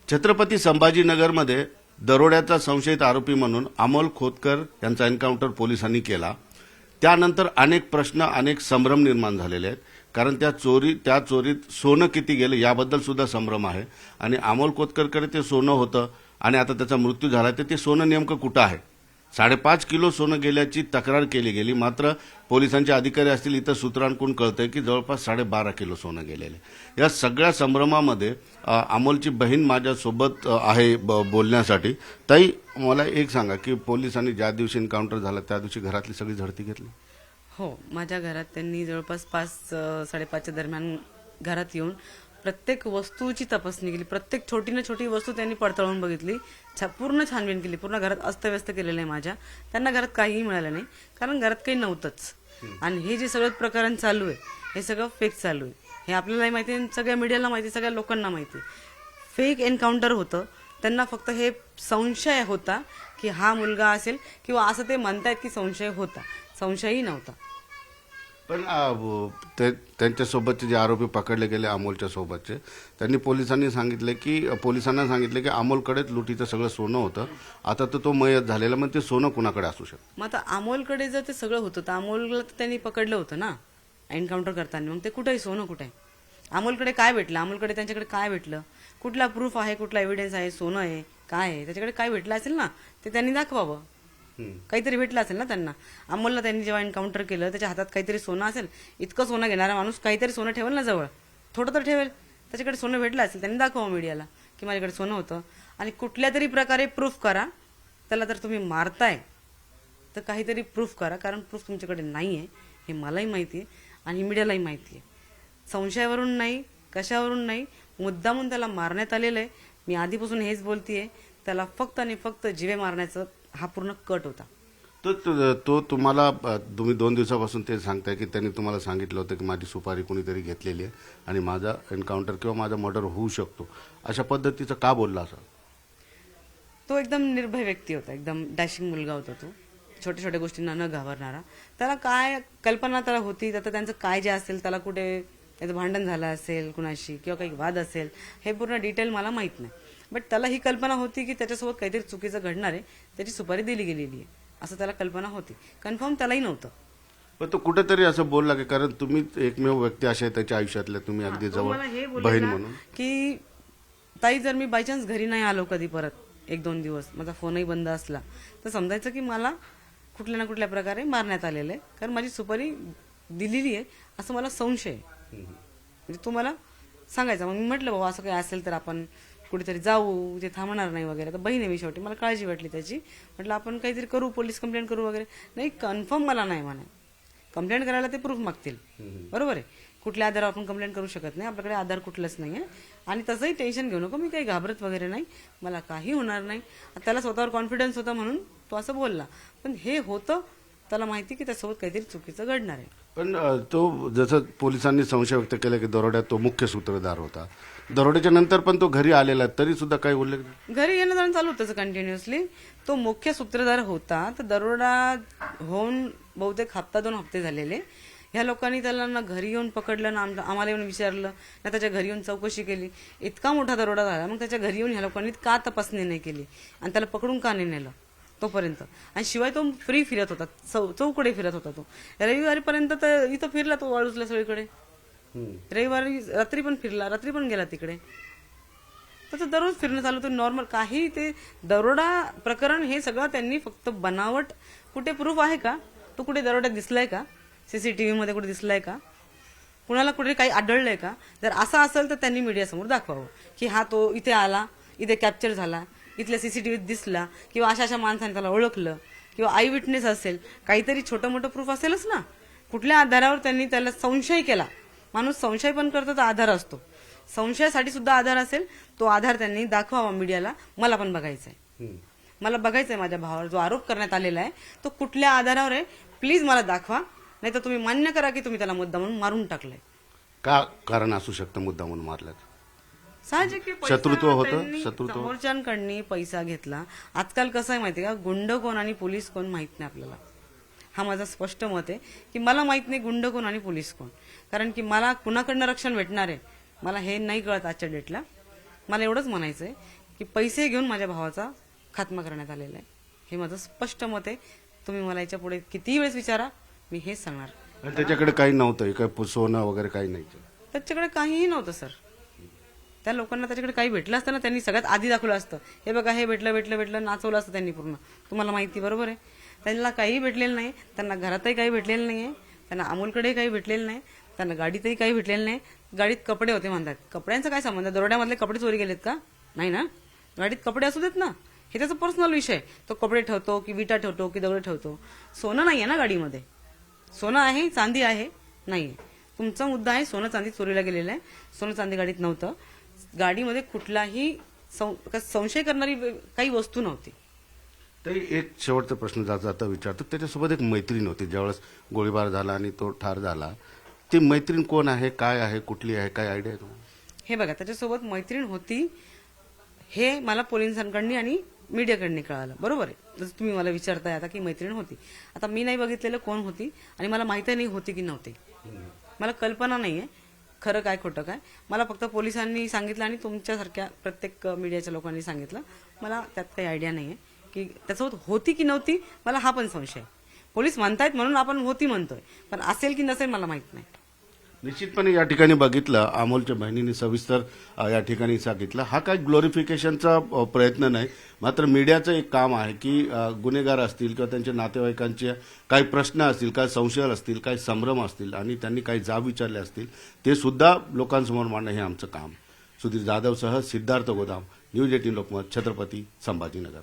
छत्रपती संभाजीनगरमध्ये दरोड्याचा संशयित आरोपी म्हणून अमोल खोतकर यांचा एन्काउंटर पोलिसांनी केला. त्यानंतर अनेक प्रश्न, अनेक संभ्रम निर्माण झालेले आहेत. कारण त्या चोरीत सोनं किती गेलं याबद्दल सुद्धा संभ्रम आहे. आणि अमोल खोतकरकडे ते सोनं होतं आणि आता त्याचा मृत्यू झाला, तर ते सोनं नेमकं कुठं आहे? 5.5 किलो सोनं गेल्याची तक्रार केली गेली. मात्र पोलिसांचे अधिकारी असतील, इतर सूत्रांकडून कळतंय की जवळपास 12.5 किलो सोनं गेलेले. या सगळ्या संभ्रमामध्ये अमोलची बहीण माझ्यासोबत आहे बोलण्यासाठी. ताई, मला एक सांगा की पोलिसांनी ज्या दिवशी एन्काउंटर झाला त्या दिवशी घरातली सगळी झडती घेतली? हो, माझ्या घरात त्यांनी जवळपास 5-5:30च्या दरम्यान घरात येऊन प्रत्येक वस्तूची तपासणी केली. प्रत्येक छोटी ना छोटी वस्तू त्यांनी पडताळून बघितली, पूर्ण छानबीन केली. पूर्ण घरात अस्तव्यस्त केलेलं आहे माझ्या. त्यांना घरात काहीही मिळालं नाही, कारण घरात काही नव्हतंच. आणि हे जे सगळं प्रकरण चालू आहे हे सगळं फेक चालू आहे. हे आपल्यालाही माहिती आहे, सगळ्या मीडियाला माहिती, सगळ्या लोकांना माहिती. फेक एन्काउंटर होतं. त्यांना फक्त हे संशय होता की हा मुलगा असेल, किंवा असं ते म्हणतायत की संशय होता. संशयही नव्हता. पण त्यांच्यासोबतचे जे आरोपी पकडले गेले अमोलच्या सोबतचे, त्यांनी पोलिसांना सांगितले की अमोलकडेच लुटीचं सगळं सोनं होतं. आता तर तो मयत झालेला, मग ते सोनं कुणाकडे असू शकतं? मग आता अमोलकडे जर ते सगळं होतं तर अमोलला तर त्यांनी पकडलं होतं ना एन्काउंटर करताना. मग ते कुठे सोनं कुठे आहे? अमोलकडे काय भेटलं? अमोलकडे त्यांच्याकडे काय भेटलं? कुठला प्रूफ आहे, कुठला एव्हिडन्स आहे, सोनं आहे, काय आहे, त्याच्याकडे काय भेटलं असेल ना, ते त्यांनी दाखवावं. काहीतरी भेटलं असेल ना त्यांना. अमोलला त्यांनी जेव्हा एन्काउंटर केलं त्याच्या हातात काहीतरी सोनं असेल. इतकं सोनं घेणारा माणूस काहीतरी सोनं ठेवेल ना जवळ, थोडं तर ठेवेल. त्याच्याकडे सोनं भेटलं असेल, त्यांनी दाखवा मीडियाला की माझ्याकडे सोनं होतं. आणि कुठल्या तरी प्रकारे प्रूफ करा. त्याला जर तुम्ही मारताय तर काहीतरी प्रूफ करा, कारण प्रूफ तुमच्याकडे नाही आहे हे मलाही माहिती आहे आणि मीडियालाही माहिती आहे. संशयावरून नाही, कशावरून नाही, मुद्दामून त्याला मारण्यात आलेलं आहे. मी आधीपासून हेच बोलतीये, त्याला फक्त आणि फक्त जीवे मारण्याचा हा पूर्ण कट होता. तो तुम्हाला, तुम्ही 2 दिवसापासून ते सांगताय की त्यांनी तुम्हाला सांगितलं होतं की माझी सुपारी कुणीतरी घेतलेली आहे आणि माझा एन्काउंटर किंवा माझा मर्डर होऊ शकतो, अशा पद्धतीचं का बोलला असं? तो एकदम निर्भय व्यक्ती होता, एकदम डॅशिंग मुलगा होता तो, छोट्या छोट्या गोष्टींना न घाबरणारा. त्याला काय कल्पना त्याला होती, तर त्यांचं काय जे असेल, त्याला कुठे त्याचं भांडण झालं असेल कुणाशी किंवा काही वाद असेल, हे पूर्ण डिटेल मला माहित नाही. बट त्याला ही कल्पना होती की त्याच्यासोबत काहीतरी चुकीचं घडणार आहे, त्याची सुपारी दिली गेलेली आहे असं त्याला कल्पना होती. कन्फर्म त्यालाही नव्हतं. पण तो कुठेतरी असं बोलला की कारण तुम्ही एकमेव व्यक्ती अशा आहे त्याच्या आयुष्यातल्या, तुम्ही अगदी जवळ बहीण म्हणून, की ताई जर मी बायचान्स घरी नाही आलो कधी परत 1-2 दिवस, माझा फोनही बंद असला, तर समजायचं की मला कुठल्या ना कुठल्या प्रकारे मारण्यात आलेलं आहे, कारण माझी सुपारी दिलेली आहे असं मला संशय आहे. म्हणजे तो मला सांगायचा. मग मी म्हटलं बाबा असं काही असेल तर आपण कुठेतरी जाऊ, ते थांबणार नाही वगैरे. तर बहीण आहे मी शेवटी, मला काळजी वाटली त्याची. म्हटलं आपण काहीतरी करू, पोलीस कंप्लेंट करू वगैरे. नाही, कन्फर्म मला नाही म्हणे. कंप्लेंट करायला ते प्रूफ मागतील, बरोबर आहे. कुठल्या आधारावर आपण कंप्लेंट करू शकत नाही, आपल्याकडे आधार कुठलंच नाही आहे. आणि तसंही टेन्शन घेऊ नको, मी काही घाबरत वगैरे नाही, मला काही होणार नाही. त्याला स्वतःवर कॉन्फिडन्स होता म्हणून तो असं बोलला. पण हे होतं, त्याला माहिती की त्यासोबत काहीतरी चुकीचं घडणार आहे. पण तो जसं पोलिसांनी संशय व्यक्त केला की दरोड्यात तो मुख्य सूत्रधार होता, दरोड्याच्या नंतर पण तो घरी आलेला, तरी सुद्धा काही उल्लेख नाही. घरी येणं जाणं चालू होतं कंटिन्युअसली. तो मुख्य सूत्रधार होता. तर दरोडा होऊन बहुतेक 1-2 हप्ते झालेले. ह्या लोकांनी त्याला ना घरी येऊन पकडलं, ना आम्हाला येऊन विचारलं, ना त्याच्या घरी येऊन चौकशी केली. इतका मोठा दरोडा झाला, मग त्याच्या घरी येऊन ह्या लोकांनी का तपासणी नाही केली आणि त्याला पकडून का नाही नेलं तोपर्यंत. आणि शिवाय तो फ्री फिरत होता, चौकडे फिरत होता. तो रविवारीपर्यंत तर इथं फिरला, तो वाळूजला सगळीकडे. रविवारी रात्री पण फिरला, रात्री पण गेला तिकडे. तर दररोज फिरणं चालू होतं नॉर्मल. काही ते दरोडा प्रकरण हे सगळं त्यांनी फक्त बनावट. कुठे प्रूफ आहे का? तो कुठे दरोड्यात दिसलाय का? सीसीटीव्ही मध्ये कुठे दिसलाय का? कुणाला कुठे काही आढळलंय का? जर असं असेल तर त्यांनी मीडियासमोर दाखवावं की हा तो इथे आला, इथे कॅप्चर झाला, इथल्या सीसीटीव्हीत दिसला, किंवा अशा माणसाने त्याला ओळखलं, किंवा आय विटनेस असेल, काहीतरी छोटं मोठं प्रूफ असेलच ना. कुठल्या आधारावर त्यांनी त्याला संशय केला? माणूस संशय पण करतो तर आधार असतो. संशयासाठी सुद्धा आधार असेल, तो आधार त्यांनी दाखवावा मीडियाला. मला पण बघायचा आहे, मला बघायचंय माझ्या भावावर जो आरोप करण्यात आलेला आहे तो कुठल्या आधारावर आहे, प्लीज मला दाखवा. नाही तर तुम्ही मान्य करा की तुम्ही त्याला मुद्दा म्हणून मारून टाकलंय. का कारण असू शकतं मुद्दा म्हणून मारल्याचं? साहजिक शत्रुत्व होतं, शत्रुत्व. समोरच्यांकडनी पैसा घेतला. आजकाल कसं आहे माहिती का, गुंड कोण आणि पोलीस कोण माहित नाही आपल्याला. हा माझं स्पष्ट मत आहे की मला माहित नाही गुंड कोण आणि पोलीस कोण. कारण की मला कुणाकडनं रक्षण भेटणार आहे मला हे नाही कळत आजच्या डेटला. मला एवढंच म्हणायचंय की पैसे घेऊन माझ्या भावाचा खात्मा करण्यात आलेला आहे. हे माझं स्पष्ट मत आहे. तुम्ही मला याच्या पुढे कितीही वेळेस विचारा, मी हेच सांगणार. आणि त्याच्याकडे काही नव्हतं, काय सोनं वगैरे काही नाही. त्याच्याकडे काहीही नव्हतं सर. त्या लोकांना त्याच्याकडे काही भेटलं असतं ना, त्यांनी सगळ्यात आधी दाखवलं असतं. हे बघा, हे भेटलं नाचवलं असतं त्यांनी पूर्ण. तुम्हाला माहिती बरोबर आहे. त्यांना काही भेटलेलं नाही, त्यांना घरातही काही भेटलेलं नाहीये, त्यांना अमोलकडेही काही भेटलेलं नाही, त्यांना गाडीतही काही भेटलेलं नाही. गाडीत कपडे होते म्हणतात. कपड्यांचा काय संबंध? दरोड्यामधले कपडे चोरी गेलेत का? नाही ना. गाडीत कपडे असू देत ना, हे त्याचा पर्सनल विषय. तो कपडे ठेवतो की विटा ठेवतो की दगड ठेवतो. सोनं नाहीये ना गाडीमध्ये. सोनं आहे, चांदी आहे नाहीये. तुमचा मुद्दा आहे सोनं चांदी चोरीला गेलेलं आहे. सोनं चांदी गाडीत नव्हतं. गाडीमध्ये कुठलाही संशय करणारी काही वस्तू नव्हती. तरी एक शेवटचा प्रश्न जाता विचारतो. त्याच्यासोबत एक मैत्रीण होती ज्यावेळेस गोळीबार झाला आणि तो ठार झाला. ती मैत्रीण कोण आहे, काय आहे, कुठली आहे, काय आयडिया आहे तुम्हाला? हे बघा, त्याच्यासोबत मैत्रीण होती हे मला पोलिसांकडनी आणि मीडियाकडनी कळालं. बरोबर आहे. जसं तुम्ही मला विचारताय आता की मैत्रीण होती. आता मी नाही बघितलेलं कोण होती आणि मला माहिती नाही होती की नव्हती. मला कल्पना नाहीये खरं काय खोटं काय. मला फक्त पोलिसांनी सांगितलं आणि तुमच्यासारख्या प्रत्येक मीडियाच्या लोकांनी सांगितलं. मला त्यात काही आयडिया नाहीये की त्याच्यासोबत होती की नव्हती. मला हा पण संशय आहे. पोलीस म्हणतायत म्हणून आपण होती म्हणतोय, पण असेल की नसेल मला माहित नाही. निश्चितपणे या ठिकाणी बघितलं, अमोलच्या बहिणीने सविस्तर या ठिकाणी सांगितलं. हा काय ग्लोरिफिकेशनचा प्रयत्न नाही, मात्र मीडियाचं एक काम आहे की गुन्हेगार असतील किंवा त्यांच्या नातेवाईकांचे काही प्रश्न असतील, काही संशय असतील, काही संभ्रम असतील आणि त्यांनी काही जाब विचारले असतील, ते सुद्धा लोकांसमोर मांडणं हे आमचं काम. सुधीर जाधवसह सिद्धार्थ गोदाम, न्यूज 18 लोकमत, छत्रपती संभाजीनगर.